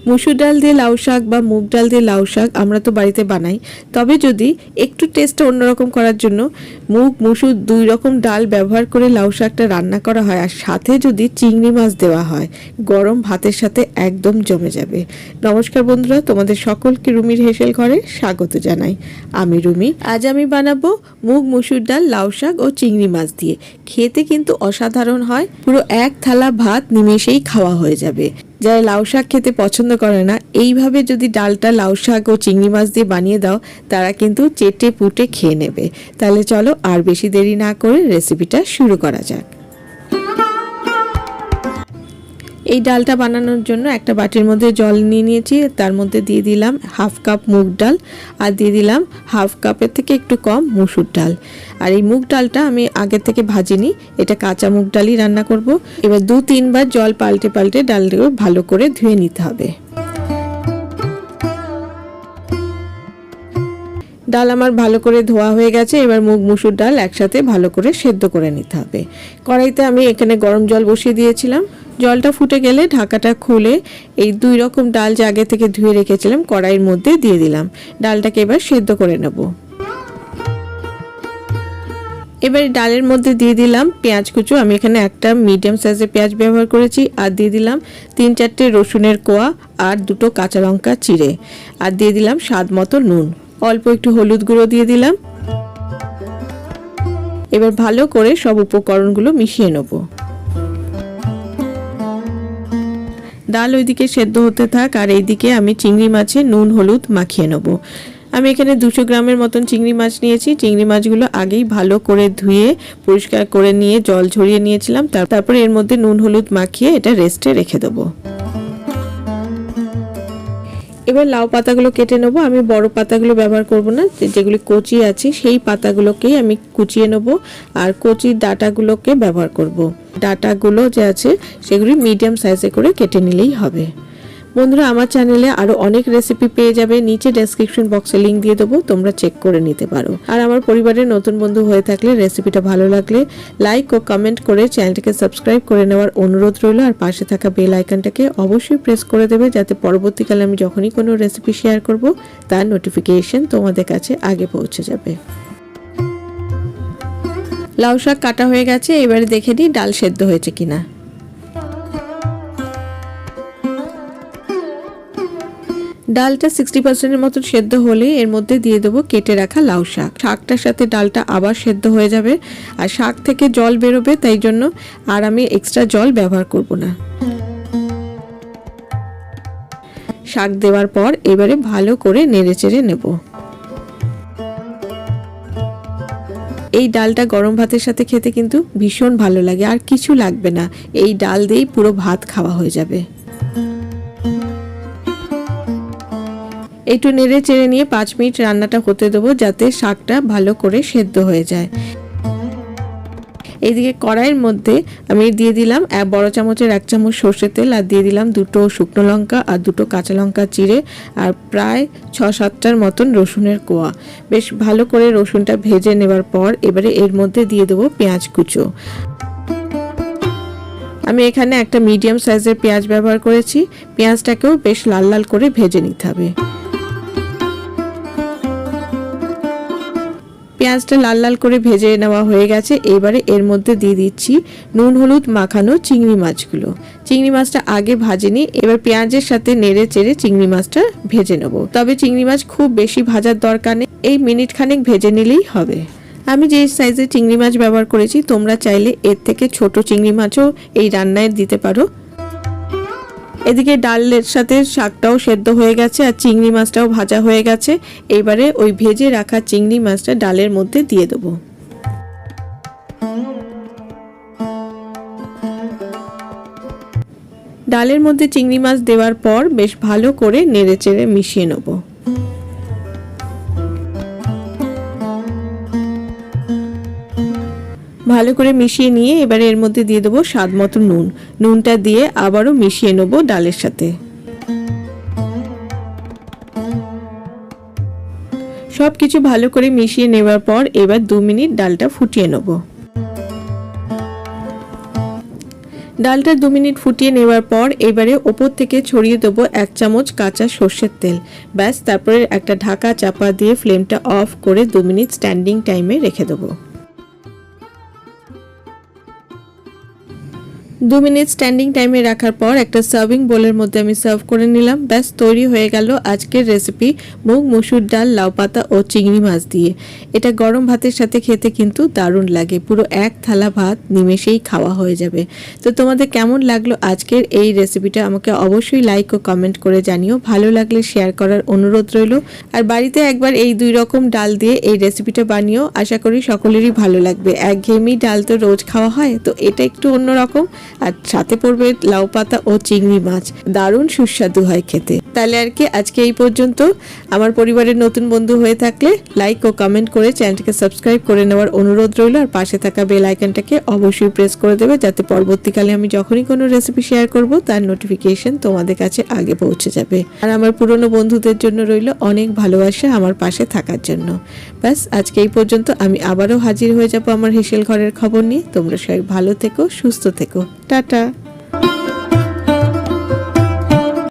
মুসুর ডাল দিয়ে লাউ শাক বা মুগ ডাল দিয়ে লাউ শাক আমরা তো বাড়িতে বানাই, তবে যদি একটু টেস্টটা অন্যরকম করার জন্য মুগ মুসুর দুই রকম ডাল ব্যবহার করে লাউ শাকটা রান্না করা হয় আর সাথে যদি চিংড়ি মাছ দেওয়া হয়, গরম ভাতের সাথে একদম জমে যাবে। নমস্কার বন্ধুরা, তোমাদের সকলকে রুমির হেসেল ঘরে স্বাগত জানাই। আমি রুমি। আজ আমি বানাবো মুগ মুসুর ডাল লাউ শাক ও চিংড়ি মাছ দিয়ে। খেতে কিন্তু অসাধারণ হয়, পুরো এক থালা ভাত নিমেষেই খাওয়া হয়ে যাবে। যারা লাউ শাক খেতে পছন্দ করে না, এইভাবে যদি ডালটা লাউ শাক ও চিংড়ি মাছ দিয়ে বানিয়ে দাও, তারা কিন্তু চেটে পুটে খেয়ে নেবে। তাহলে চলো আর বেশি দেরি না করে রেসিপিটা শুরু করা যাক। এই ডালটা বানানোর জন্য একটা বাটির মধ্যে জল নিয়ে নিয়েছি, তার মধ্যে দিয়ে দিলাম হাফ কাপ মুগ ডাল আর দিয়ে দিলাম হাফ কাপের থেকে একটু কম মুসুর ডাল। আর এই মুগ ডালটা আমি আগে থেকে ভাজিনি, এটা কাঁচা মুগ ডালই রান্না করব। এবার 2-3 বার জল পাল্টে পাল্টে ডালটাকে ভালো করে ধুয়ে নিতে হবে। ডাল আমার ভালো করে ধোয়া হয়ে গেছে। এবার মুগ মুসুর ডাল একসাথে ভালো করে সেদ্ধ করে নিতে হবে। কড়াইতে আমি এখানে গরম জল বসিয়ে দিয়েছিলাম। জলটা ফুটে গেলে ঢাকাটা খুলে এই 2 রকম ডাল যে আগে থেকে ধুয়ে রেখেছিলাম কড়াইয়ের মধ্যে দিয়ে দিলাম। ডালটাকে এবার সেদ্ধ করে নেব। এবার ডালের মধ্যে দিয়ে দিলাম পেঁয়াজ কুচো। আমি এখানে একটা মিডিয়াম সাইজের পেঁয়াজ ব্যবহার করেছি। আর দিয়ে দিলাম 3-4টে রসুনের কোয়া আর 2টো কাঁচা লঙ্কা চিড়ে। আর দিয়ে দিলাম স্বাদ মতো নুন, অল্প একটু হলুদ গুঁড়ো দিয়ে দিলাম। এবার ভালো করে সব উপকরণগুলো মিশিয়ে নেব। ডাল ওইদিকে সেদ্ধ হতে থাক আর এইদিকে আমি চিংড়ি মাছে নুন হলুদ মাখিয়ে নেব। আমি এখানে 200 গ্রামের মতন চিংড়ি মাছ নিয়েছি। চিংড়ি মাছগুলো আগেই ভালো করে ধুয়ে পরিষ্কার করে নিয়ে জল ঝরিয়ে নিয়েছিলাম। তারপরে এর মধ্যে নুন হলুদ মাখিয়ে এটা রেস্টে রেখে দেবো। এবার লাউ পাতাগুলো কেটে নেব। আমি বড় পাতাগুলো ব্যবহার করব না, যেগুলি কচি আছে সেই পাতাগুলোকেই আমি কুচিয়ে নেব আর কচি ডাঁটাগুলোকে ব্যবহার করব। ডাঁটাগুলো যে আছে সেগুলি মিডিয়াম সাইজে করে কেটে নিলেই হবে। বন্ধুরা, আমার চ্যানেলে আরো অনেক রেসিপি পেয়ে যাবে, নিচে ডেসক্রিপশন বক্সে লিংক দিয়ে দেবো, তোমরা চেক করে নিতে পারো। আর আমার পরিবারের নতুন বন্ধু হয়ে থাকলে রেসিপিটা ভালো লাগলে লাইক ও কমেন্ট করে চ্যানেলটিকে সাবস্ক্রাইব করে নেওয়ার অনুরোধ রইল। আর পাশে থাকা বেল আইকনটাকে অবশ্যই প্রেস করে দেবে, যাতে পরবর্তীকালে আমি যখনই কোনো রেসিপি শেয়ার করব তার নোটিফিকেশন তোমাদের কাছে আগে পৌঁছে যাবে। লাউ শাক কাটা হয়ে গেছে, এবারে দেখে নিই ডাল সেদ্ধ হয়েছে কিনা। ডালটা 60% মতন সেদ্ধ হলে এর মধ্যে দিয়ে দেবো কেটে রাখা লাউ শাক। শাকটার সাথে ডালটা আবার সেদ্ধ হয়ে যাবে আর শাক থেকে জল বেরোবে, তাই জন্য আর আমি এক্সট্রা জল ব্যবহার করব না। শাক দেওয়ার পর এবারে ভালো করে নেড়েচেড়ে নেব। এই ডালটা গরম ভাতের সাথে খেতে কিন্তু ভীষণ ভালো লাগে, আর কিছু লাগবে না, এই ডাল দিয়েই পুরো ভাত খাওয়া হয়ে যাবে। একটু নেড়ে চেড়ে নিয়ে 5 মিনিট রান্নাটা হতে দেবো, যাতে শাকটা ভালো করে সেদ্ধ হয়ে যায়। এইদিকে কড়াইয়ের মধ্যে আমি দিয়ে দিলাম বড় চামচের 1 চামচ সর্ষের তেল আর দিয়ে দিলাম 2টো শুকনো লঙ্কা আর 2টো কাঁচা লঙ্কা চিড়ে আর প্রায় 6-7টার মতন রসুনের কোয়া। বেশ ভালো করে রসুনটা ভেজে নেবার পর এবারে এর মধ্যে দিয়ে দেবো পেঁয়াজ কুচো। আমি এখানে একটা মিডিয়াম সাইজের পেঁয়াজ ব্যবহার করেছি। পেঁয়াজটাকেও বেশ লাল লাল করে ভেজে নিতে হবে। পেঁয়াজটা লাল লাল করে ভেজে নেওয়া হয়ে গেছে। এবারে এর মধ্যে দিয়ে দিচ্ছি নুন হলুদ মাখানো চিংড়ি মাছগুলো। চিংড়ি মাছটা আগে ভাজিনি, এবার পেঁয়াজের সাথে নেড়ে চেড়ে চিংড়ি মাছটা ভেজে নেব। তবে চিংড়ি মাছ খুব বেশি ভাজার দরকার নেই, এই মিনিট খানেক ভেজে নিলেই হবে। আমি যে সাইজের চিংড়ি মাছ ব্যবহার করেছি, তোমরা চাইলে এর থেকে ছোট চিংড়ি মাছও এই রান্নায় দিতে পারো। এদিকে ডালের সাথে শাকটাও সেদ্ধ হয়ে গেছে আর চিংড়ি মাছটাও ভাজা হয়ে গেছে। এবারে ওই ভেজে রাখা চিংড়ি মাছটা ডালের মধ্যে দিয়ে দেবো। ডালের মধ্যে চিংড়ি মাছ দেওয়ার পর বেশ ভালো করে নেড়েচেড়ে মিশিয়ে নেব। ভালো করে মিশিয়ে নিয়ে এবারে এর মধ্যে দিয়ে দেবো স্বাদ মতো নুন। নুনটা দিয়ে আবারও মিশিয়ে নেব ডালের সাথে। সবকিছু ভালো করে মিশিয়ে নেওয়ার পর এবার 2 মিনিট ডালটা ফুটিয়ে নেব। ডালটা 2 মিনিট ফুটিয়ে নেওয়ার পর এবারে ওপর থেকে ছড়িয়ে দেবো 1 চামচ কাঁচা সর্ষের তেল। ব্যাস, তারপরে একটা ঢাকা চাপা দিয়ে ফ্লেমটা অফ করে 2 মিনিট স্ট্যান্ডিং টাইমে রেখে দেবো। 2 মিনিট স্ট্যান্ডিং টাইমে রাখার পর একটা সার্ভিং বোলের মধ্যে আমি সার্ভ করে নিলাম। ব্যাস, তৈরি হয়ে গেল আজকের রেসিপি মুগ মসুর ডাল, লাউ পাতা ও চিংড়ি মাছ দিয়ে। এটা গরম ভাতের সাথে খেতে কিন্তু দারুণ লাগে, পুরো এক থালা ভাত নিমেষেই খাওয়া হয়ে যাবে। তো তোমাদের কেমন লাগলো আজকের এই রেসিপিটা আমাকে অবশ্যই লাইক ও কমেন্ট করে জানিও। ভালো লাগলে শেয়ার করার অনুরোধ রইল। আর বাড়িতে একবার এই 2 রকম ডাল দিয়ে এই রেসিপিটা বানিও, আশা করি সকলেরই ভালো লাগবে। একঘেয়েমি ডাল তো রোজ খাওয়া হয়, তো এটা একটু অন্যরকম, আর সাথে পড়বে লাউ পাতা ও চিংড়ি মাছ, দারুণ সুস্বাদু হয় খেতে। তাহলে আর কি, আজকে এই পর্যন্ত। আমার পরিবারের নতুন বন্ধু হয়ে থাকলে লাইক ও কমেন্ট করে চ্যানেলটাকে সাবস্ক্রাইব করে নেওয়ার অনুরোধ রইল। আর পাশে থাকা বেল আইকনটাকে অবশ্যই প্রেস করে দেবে, যাতে পরবর্তীকালে আমি যখনই কোনো রেসিপি শেয়ার করব তার নোটিফিকেশন তোমাদের কাছে আগে পৌঁছে যাবে। আর আমার পুরনো বন্ধুদের জন্য রইল অনেক ভালোবাসা আমার পাশে থাকার জন্য। ব্যাস, আজকে এই পর্যন্ত। আমি আবারও হাজির হয়ে যাব আমার হেসেল ঘরের খবর নিয়ে। তোমরা সবাই ভালো থেকো, সুস্থ থেকো। টাটা।